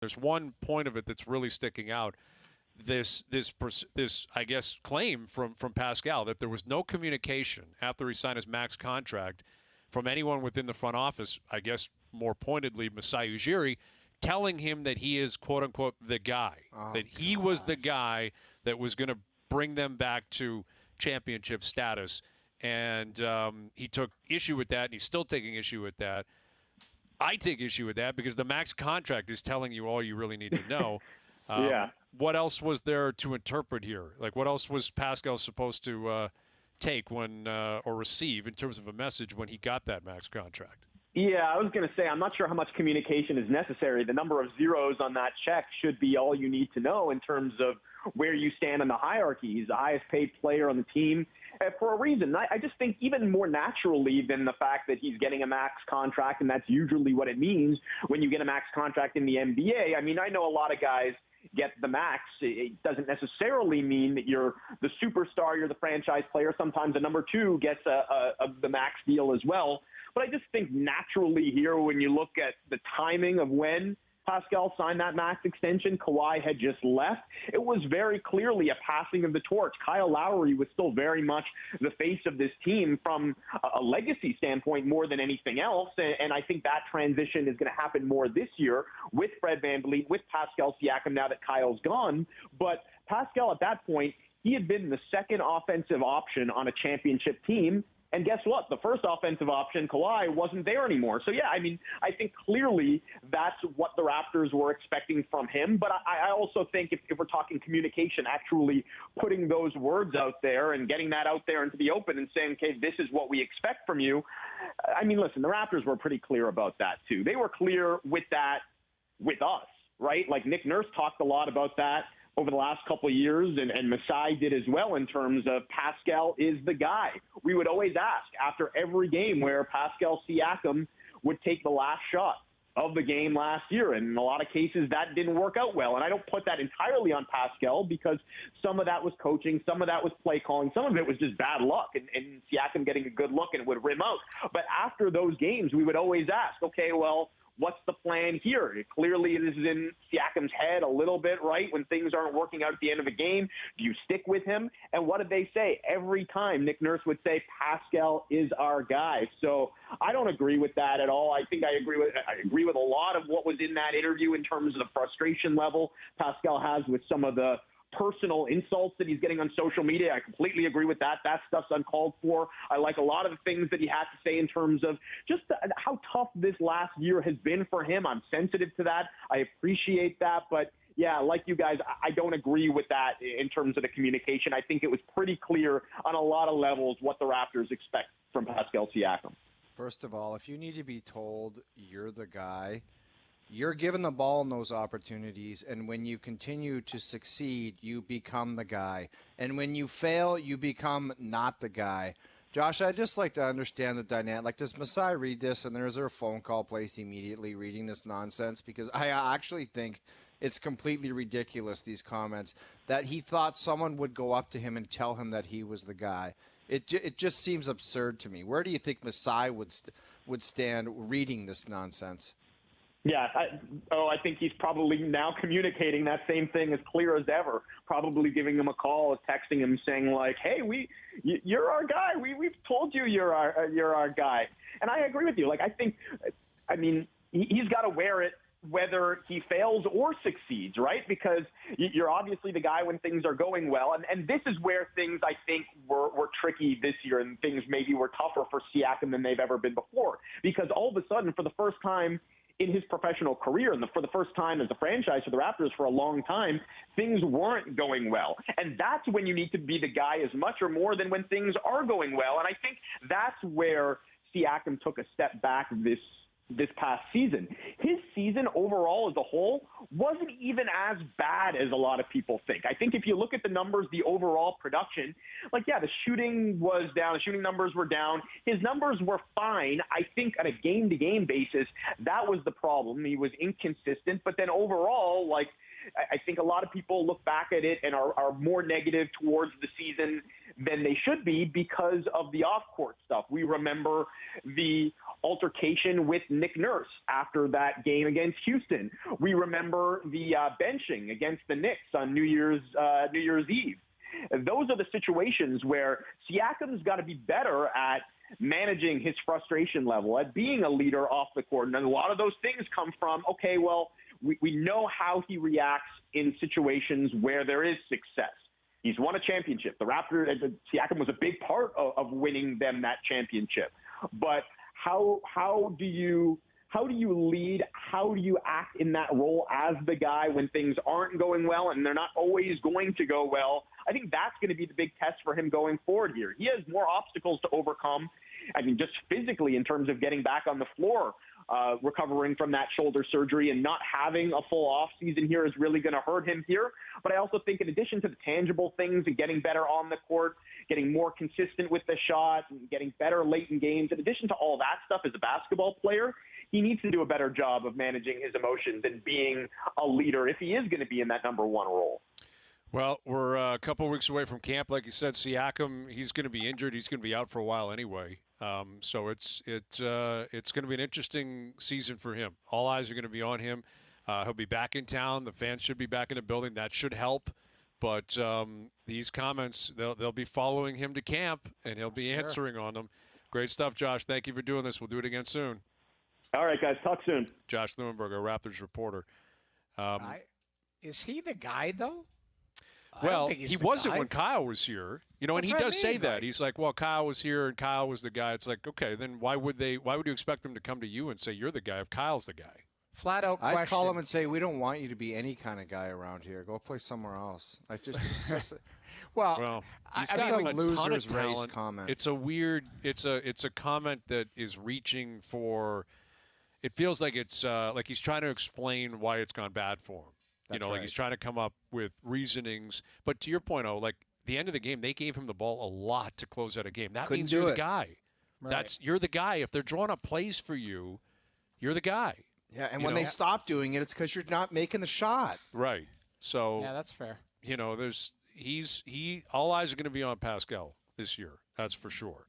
There's one point of it that's really sticking out. This I guess claim from Pascal that there was no communication after he signed his max contract from anyone within the front office. I guess more pointedly, Masai Ujiri, telling him that he is quote unquote the guy, that he was the guy that was going to bring them back to championship status, and he took issue with that, and he's still taking issue with that. I take issue with that because the max contract is telling you all you really need to know. Yeah. What else was there to interpret here? Like, what else was Pascal supposed to take when or receive in terms of a message when he got that max contract? Yeah, I was going to say, I'm not sure how much communication is necessary. The number of zeros on that check should be all you need to know in terms of where you stand in the hierarchy. He's the highest paid player on the team for a reason. I just think even more naturally than the fact that he's getting a max contract, and that's usually what it means when you get a max contract in the NBA. I mean, I know a lot of guys get the max. It doesn't necessarily mean that you're the superstar, you're the franchise player. Sometimes a number two gets the max deal as well. But I just think naturally here, when you look at the timing of when Pascal signed that max extension, Kawhi had just left. It was very clearly a passing of the torch. Kyle Lowry was still very much the face of this team from a legacy standpoint more than anything else. And I think that transition is going to happen more this year with Fred VanVleet, with Pascal Siakam now that Kyle's gone. But Pascal at that point, he had been the second offensive option on a championship team. And guess what? The first offensive option, Kawhi, wasn't there anymore. So, yeah, I mean, I think clearly that's what the Raptors were expecting from him. But I also think if we're talking communication, actually putting those words out there and getting that out there into the open and saying, okay, this is what we expect from you. I mean, listen, the Raptors were pretty clear about that, too. They were clear with that with us, right? Like Nick Nurse talked a lot about that over the last couple of years, and Masai did as well in terms of Pascal is the guy. We would always ask after every game where Pascal Siakam would take the last shot of the game last year. And in a lot of cases, that didn't work out well. And I don't put that entirely on Pascal because some of that was coaching, some of that was play calling, some of it was just bad luck and Siakam getting a good look and it would rim out. But after those games, we would always ask, okay, well, what's the plan here? Clearly, it is in Siakam's head a little bit, right? When things aren't working out at the end of a game, do you stick with him? And what did they say? Every time Nick Nurse would say, Pascal is our guy. So I don't agree with that at all. I think I agree with a lot of what was in that interview in terms of the frustration level Pascal has with some of the personal insults that he's getting on social media. I completely agree with that. That stuff's uncalled for. I like a lot of the things that he had to say in terms of just how tough this last year has been for him. I'm sensitive to that. I appreciate that. But yeah, like you guys, I don't agree with that in terms of the communication. I think it was pretty clear on a lot of levels what the Raptors expect from Pascal Siakam. First of all, if you need to be told you're the guy, you're given the ball in those opportunities, and when you continue to succeed, you become the guy. And when you fail, you become not the guy. Josh, I'd just like to understand the dynamic. Like, does Masai read this, and is there a phone call placed immediately reading this nonsense? Because I actually think it's completely ridiculous, these comments, that he thought someone would go up to him and tell him that he was the guy. It just seems absurd to me. Where do you think Masai would stand reading this nonsense? Yeah, I think he's probably now communicating that same thing as clear as ever, probably giving him a call, texting him saying like, hey, you're our guy. We've told you you're our guy. And I agree with you. Like, I mean, he's got to wear it whether he fails or succeeds, right? Because you're obviously the guy when things are going well. And this is where things, I think, were tricky this year, and things maybe were tougher for Siakam than they've ever been before. Because all of a sudden, for the first time in his professional career, and for the first time as a franchise for the Raptors for a long time, things weren't going well. And that's when you need to be the guy as much or more than when things are going well. And I think that's where Siakam took a step back this past season. His season overall as a whole wasn't even as bad as a lot of people think. I think if you look at the numbers, the overall production, like, yeah, the shooting was down, the shooting numbers were down. His numbers were fine. I think on a game-to-game basis, that was the problem. He was inconsistent, but then overall, like, I think a lot of people look back at it and are more negative towards the season than they should be because of the off-court stuff. We remember the altercation with Nick Nurse after that game against Houston. We remember the benching against the Knicks on New Year's Eve. Those are the situations where Siakam's got to be better at managing his frustration level, at being a leader off the court. And a lot of those things come from, okay, well, we know how he reacts in situations where there is success. He's won a championship. The Raptors, Siakam was a big part of winning them that championship. But how do you lead? How do you act in that role as the guy when things aren't going well, and they're not always going to go well? I think that's going to be the big test for him going forward here. He has more obstacles to overcome. I mean, just physically in terms of getting back on the floor, recovering from that shoulder surgery and not having a full off season here is really going to hurt him here. But I also think in addition to the tangible things and getting better on the court, getting more consistent with the shot, and getting better late in games, in addition to all that stuff as a basketball player, he needs to do a better job of managing his emotions and being a leader if he is going to be in that number one role. Well, we're a couple of weeks away from camp. Like you said, Siakam, he's going to be injured. He's going to be out for a while anyway. So it's going to be an interesting season for him. All eyes are going to be on him. He'll be back in town. The fans should be back in the building. That should help. But these comments, they'll be following him to camp, and he'll be answering on them. Great stuff, Josh. Thank you for doing this. We'll do it again soon. All right, guys. Talk soon. Josh Lewenberg, our Raptors reporter. Is he the guy, though? Well, he wasn't when Kyle was here, and he does say that. He's like, well, Kyle was here and Kyle was the guy. It's like, okay, then why would you expect them to come to you and say you're the guy if Kyle's the guy? Flat out question. I'd call him and say, we don't want you to be any kind of guy around here. Go play somewhere else. Well, he's got a loser's ton of race talent. comment. It's a weird, it's a comment that is reaching for, it feels like it's like he's trying to explain why it's gone bad for him. That's like right. he's trying to come up with reasonings. But to your point, like the end of the game, they gave him the ball a lot to close out a game. That means you're the guy. Right. You're the guy. If they're drawing up plays for you, you're the guy. Yeah, and when they stop doing it, it's because you're not making the shot. Right. So yeah, that's fair. All eyes are going to be on Pascal this year. That's for sure.